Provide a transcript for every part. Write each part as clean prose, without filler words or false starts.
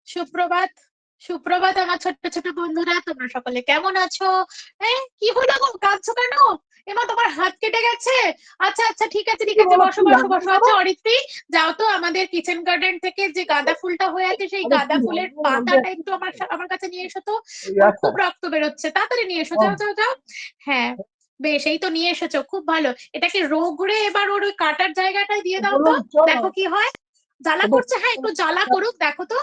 সুপ্রভাত। সুপ্রভাত আমার ছোট্ট ছোট বন্ধুরা, তোমরা সকলে কেমন আছো? কি হলো গো, কাঁদছো কেন? এমা তোমার হাত কেটে গেছে? আচ্ছা আচ্ছা, ঠিক আছে ঠিক কি আছে, বলো, বসো কি বসো লাগবে বসো। বলো? আচ্ছা অরিত্রী, যাও তো আমাদের কিচেন গার্ডেন থেকে যে গাঁদা ফুলটা হয়ে আছে সেই আরে কি গাঁদা ফুলের লাগবে বলবে? পাতাটা একটু আমার কাছে নিয়ে এসো তো। এই ওর আচ্ছা। খুব রক্ত বেরোচ্ছে, তাড়াতাড়ি নিয়ে এসো, যাও যাও যাও। হ্যাঁ, বেশ, এই তো নিয়ে এসেছো, খুব ভালো। এটাকে রোগড়ে এবার ওর ওই কাটার জায়গাটায় দিয়ে দাও বলো তো। চলো। দেখো কি হয়। জ্বালা ওটা করছে? হ্যাঁ, একটু জ্বালা করুক, দেখো তো।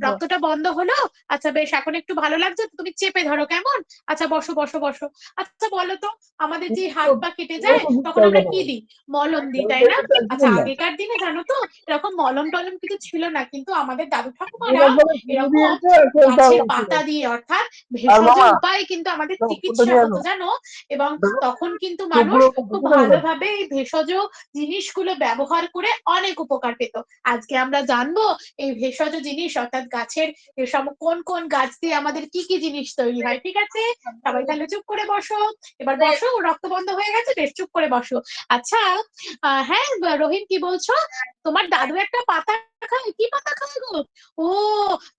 রক্তটা বন্ধ হলো? আচ্ছা বেশ, এখন একটু ভালো লাগছে তো? তুমি চেপে ধরো কেমন। আচ্ছা বসো বসো বসো। আচ্ছা বলো তো, আমাদের যে হাত পা কেটে যায় তখন আমরা কি দিই? মলম দিই, তাই না? আচ্ছা আগেকার দিনে জানো তো, এরকম মলম টলম কিছু ছিল না, কিন্তু আমাদের দাদু ঠাকুমারা কিনে এরকম দিয়েছে খেলতে গাছের হবে। পাতা দিয়ে, অর্থাৎ আর ভেষজ মামা, উপায়ে কিন্তু আমাদের ওটা চিকিৎসা নিয়ে হতো আনো। জানো। এবং তখন কিন্তু মানুষ চোখগুলো খুব বুঝে দেবে। ভালোভাবে এই ভেষজ জিনিসগুলো ব্যবহার করে অনেক উপকার পেত। আজকে আমরা জানবো এই ভেষজ জিনিস, অর্থাৎ গাছের এসব কোন কোন গাছ দিয়ে আমাদের কি কি জিনিস তৈরি হয়। ঠিক আছে, সবাই তাহলে চুপ করে বসো। এবার বসো, রক্ত বন্ধ হয়ে গেছে, বেশ চুপ করে বসো। আচ্ছা, হ্যাঁ, রহিম কি বলছো? তোমার দাদু একটা পাতা খায়, কি পাতা খায় গো? ও,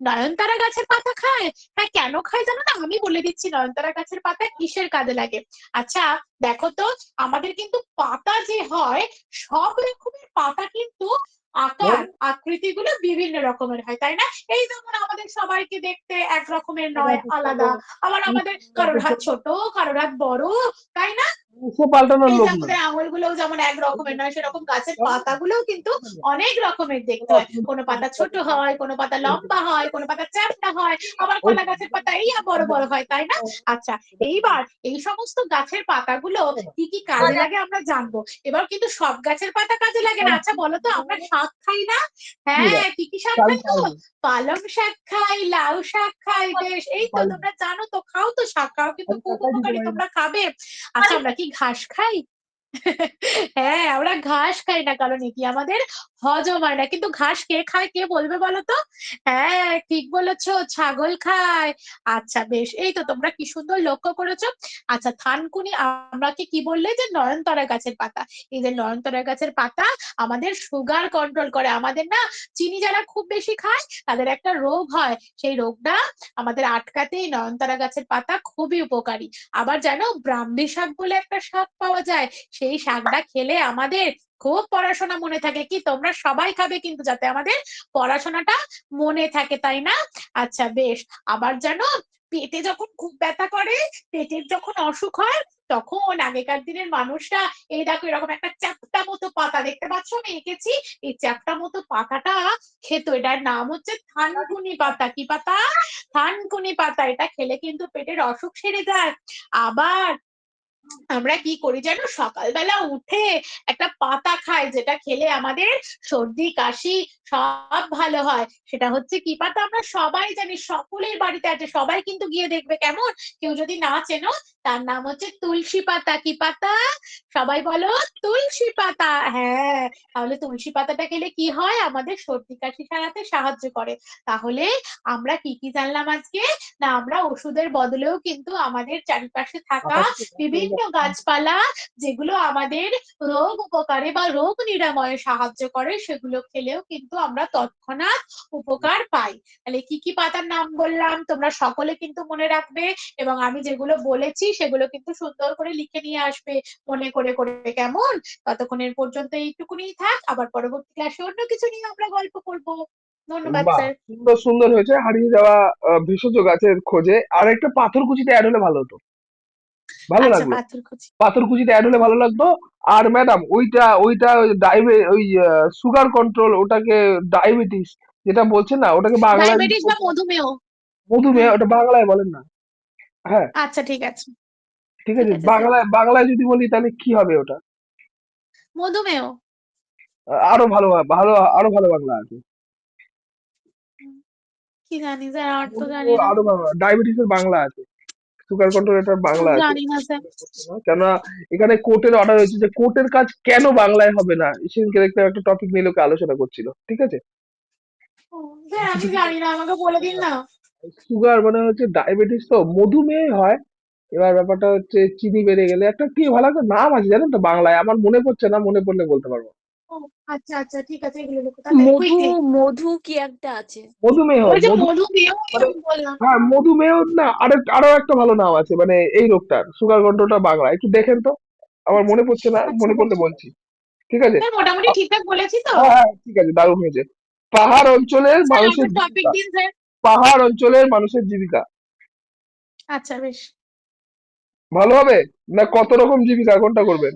নয়নতারা গাছের পাতা খায়। হ্যাঁ, কেন খায় জানো না? আমি বলে দিচ্ছি নয়নতারা গাছের পাতা কিসের কাজে লাগে। আচ্ছা দেখো তো, আমাদের কিন্তু পাতা যে হয়, সব রকমের পাতা কিন্তু আকার আকৃতি গুলো বিভিন্ন রকমের হয়, তাই না? এই যেমন আমাদের সবাইকে দেখতে এক রকমের নয়, আলাদা। আবার আমাদের কারোর হাত ছোট, কারোর হাত বড়, তাই না? সে পাল্টানোর এই যে লোক না। আমাদের আঙুলগুলোও যেমন এক রকমের নয়, সেরকম গাছের পাতাগুলোও কিন্তু অনেক রকমের দেখতে হয়। কোনো পাতা ছোট হয়, কোনো পাতা লম্বা হয়, কোনো পাতা চ্যাপ্টা হয়, আবার কলা গাছের পাতা এই বড় বড় হয়, তাই না? আচ্ছা, এইবার এই সমস্ত গাছের পাতাগুলো কি কি কাজে লাগে আমরা জানবো। এবার কিন্তু সব গাছের পাতা কাজে লাগে না। আচ্ছা বলো তো, আমরা শাক খাই না? হ্যাঁ, কি কি শাক খাই গো? পালং শাক খাই, লাউ শাক খাই। বেশ, এই তো তোমরা জানো তো, খাও তো শাক, খাও কিন্তু খুব উপকারী, তোমরা খাবে। আচ্ছা, আমরা কি ঘাস খাই? হ্যাঁ, আমরা ঘাস খাই না, কারণ এটি আমাদের হজম হয় না। কিন্তু ঘাস কে খায়, কে বলবে বলো তো? হ্যাঁ, ঠিক বলেছো, ছাগল খায়। আচ্ছা বেশ, এই তো তোমরা কি সুন্দর লক্ষ্য করেছো। আচ্ছা থানকুনি, আমাকে কি বললে যে নয়নতারা গাছের পাতা? এই যে নয়নতারা গাছের পাতা আমাদের সুগার কন্ট্রোল করে। আমাদের না, চিনি যারা খুব বেশি খায় তাদের একটা রোগ হয়, সেই রোগটা আমাদের আটকাতে এই নয়নতারা গাছের পাতা খুবই উপকারী। আবার জানো, ব্রাহ্মী শাক বলে একটা শাক পাওয়া যায়, সেই শাকটা খেলে আমাদের খুব পড়াশোনা মনে থাকে। কি তোমরা সবাই খাবে কিন্তু, যাতে আমাদের পড়াশোনাটা মনে থাকে, তাই না? আচ্ছা বেশ। আবার জানো, পেটে যখন খুব ব্যথা করে, পেটের যখন অসুখ হয়, তখন আগেকার দিনের মানুষরা, এই দেখো এরকম একটা চ্যাপ্টা মতো পাতা দেখতে পাচ্ছ, আমি এঁকেছি, এই চ্যাপ্টা মতো পাতাটা খেত। এটার নাম হচ্ছে থানকুনি পাতা। কি পাতা? থানকুনি পাতা। এটা খেলে কিন্তু পেটের অসুখ সেরে যায়। আবার আমরা কি করি জানো, সকালবেলা উঠে একটা পাতা খাই, যেটা খেলে আমাদের সর্দি কাশি সব ভালো হয়। সেটা হচ্ছে কি পাতা? আমরা সবাই জানি, সকলের বাড়িতে আছে, সবাই কিন্তু গিয়ে দেখবে কেমন। কেউ যদি না চেনো, তার নাম হচ্ছে তুলসী পাতা। কি পাতা? সবাই বলো, তুলসী পাতা। হ্যাঁ, তাহলে তুলসী পাতাটা খেলে কি হয়? আমাদের সর্দি কাশি সারাতে সাহায্য করে। তাহলে আমরা কি কি জানলাম আজকে? না, আমরা ওষুধের বদলেও কিন্তু আমাদের চারিপাশে থাকা বিভিন্ন গাছপালা, যেগুলো আমাদের রোগ উপকারে বা রোগ নিরাময়ে সাহায্য করে, সেগুলো খেলেও কিন্তু আমরা তৎক্ষণাৎ উপকার পাই। তাহলে কি কি পাতার নাম বললাম তোমরা সকলে কিন্তু মনে রাখবে, এবং আমি যেগুলো বলেছি সেগুলো কিন্তু সুন্দর করে লিখে নিয়ে আসবে মনে করে করে, কেমন? ততক্ষণের পর্যন্ত এইটুকুনি থাক, আবার পরবর্তী ক্লাসে অন্য কিছু নিয়ে আমরা গল্প করবো। ধন্যবাদ বাহ, স্যার। সুন্দর সুন্দর হয়েছে। হারিয়ে যাওয়া ভেষজ গাছের খোঁজে আর একটা পাথরকুচিতে অ্যাড হলে ভালো হতো। ভালো আচ্ছা, লাগলো। পাথরকুচি। পাথরকুচিতে অ্যাড হলে ভালো লাগতো। আর ম্যাডাম, ওইটা ওইটা ওই সুগার কন্ট্রোল, ওটাকে ডায়াবেটিস যেটা বলছেন না, ওটাকে বাংলায় যদি ডায়াবেটিস বা বলতেন। মধুমেহ। মধুমেহ, হুম। ওটা বাংলায় বলেন না। হ্যাঁ, আচ্ছা ঠিক আছে। ঠিক ঠিক আছে। আছে স্যার। বাংলায় বাংলায় যদি বলি তাহলে কি হবে ওটা? মধুমেহ। আরো ভালো ভালো, আরো ভালো বাংলা আছে। কি জানি স্যার, আর তো মধুমেহ জানি না। আরো বাংলা, ডায়াবেটিসের বাংলা আছে, সুগার কন্ট্রোল এটার বাংলা আছে। জানি না স্যার। কেননা এখানে কোর্টের অর্ডার হয়েছে যে কোর্টের কাজ কেন বাংলায় হবে না, সেদিনকে দেখতে একটা টপিক নিয়ে লোকে আলোচনা করছিল। ঠিক আছে। ও, স্যার আমি জানি না, আমাকে বলে দিন না। সুগার মানে হচ্ছে ডায়াবেটিস, তো মধুমেহ হয়। এবার ব্যাপারটা হচ্ছে চিনি বেড়ে গেলে একটা কি ভালো একটা নাম আছে জানেন তো বাংলায়, আমার মনে পড়ছে না, মনে পড়লে বলতে পারবো। ও আচ্ছা আচ্ছা, ঠিক আছে, এগুলো লিখো তাড়াতাড়ি মধু কুইকলি। মধু কি একটা আছে। মধুমেহ, ওই যে মধু মধুমেহ মানে এরকম বললাম। হ্যাঁ মধুমেহ না, আরো একটা ভালো নাম আছে মানে এই রোগটার, সুগার কন্ট্রোলটা বাংলা একটু দেখেন তো, আমার মনে পড়ছে না, আচ্ছা মনে পড়লে বলছি। ঠিক আছে। স্যার, মোটামুটি ঠিকঠাক বলেছি তো? হ্যাঁ হ্যাঁ ঠিক আছে, দারুণ হয়েছে। পাহাড় অঞ্চলের স্যার মানুষের একটা টপিক জীবিকা। দিন স্যার। পাহাড় অঞ্চলের মানুষের জীবিকা। আচ্ছা বেশ। ভালো হবে না কত রকম জীবিকা, কোনটা করবেন?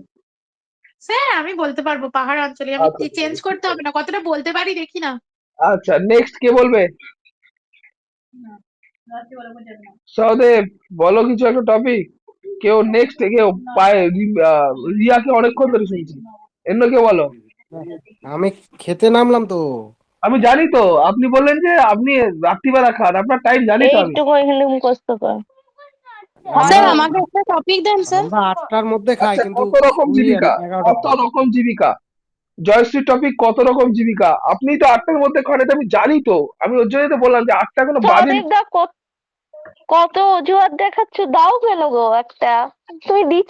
স্যার আমি বলতে পারবো পাহাড় অঞ্চলে, আমি আচ্ছা ঠিক চেঞ্জ আছে ঠিক করতে হবে আছে। না, কতটা বলতে পারি দেখি না। আচ্ছা নেক্সট কে বলবে? সহদেব, বলো কিছু একটা টপিক। কেউ নেক্সট, কেউ পায় রিয়াকে অনেকক্ষণ ধরে শুনছি। অন্য কেউ বলো। আমি খেতে নামলাম তো। আমি জানি তো, আপনি বললেন যে আপনি রাত্রিবেলা খান, আপনার টাইম জানি তো আমি। এইটুকু এখানে মুখস্থ কর। আমরা স্যার আমাকে একটা টপিক দেন স্যার। আমরা 8টার মধ্যে খাই, আচ্ছা কিন্তু কত রকম শুই জীবিকা, 11টার কত পর। রকম জীবিকা, জয়শ্রী টপিক কত রকম জীবিকা, আপনি তো 8টার মধ্যে খান, এটা আমি জানি তো, আমি ওর জন্যই তো বললাম যে 8টা কোনো বাজে। সহদেব দা কত অজুহাত দেখাচ্ছ, দাও কেন গো একটা, তুমি দিচ্ছ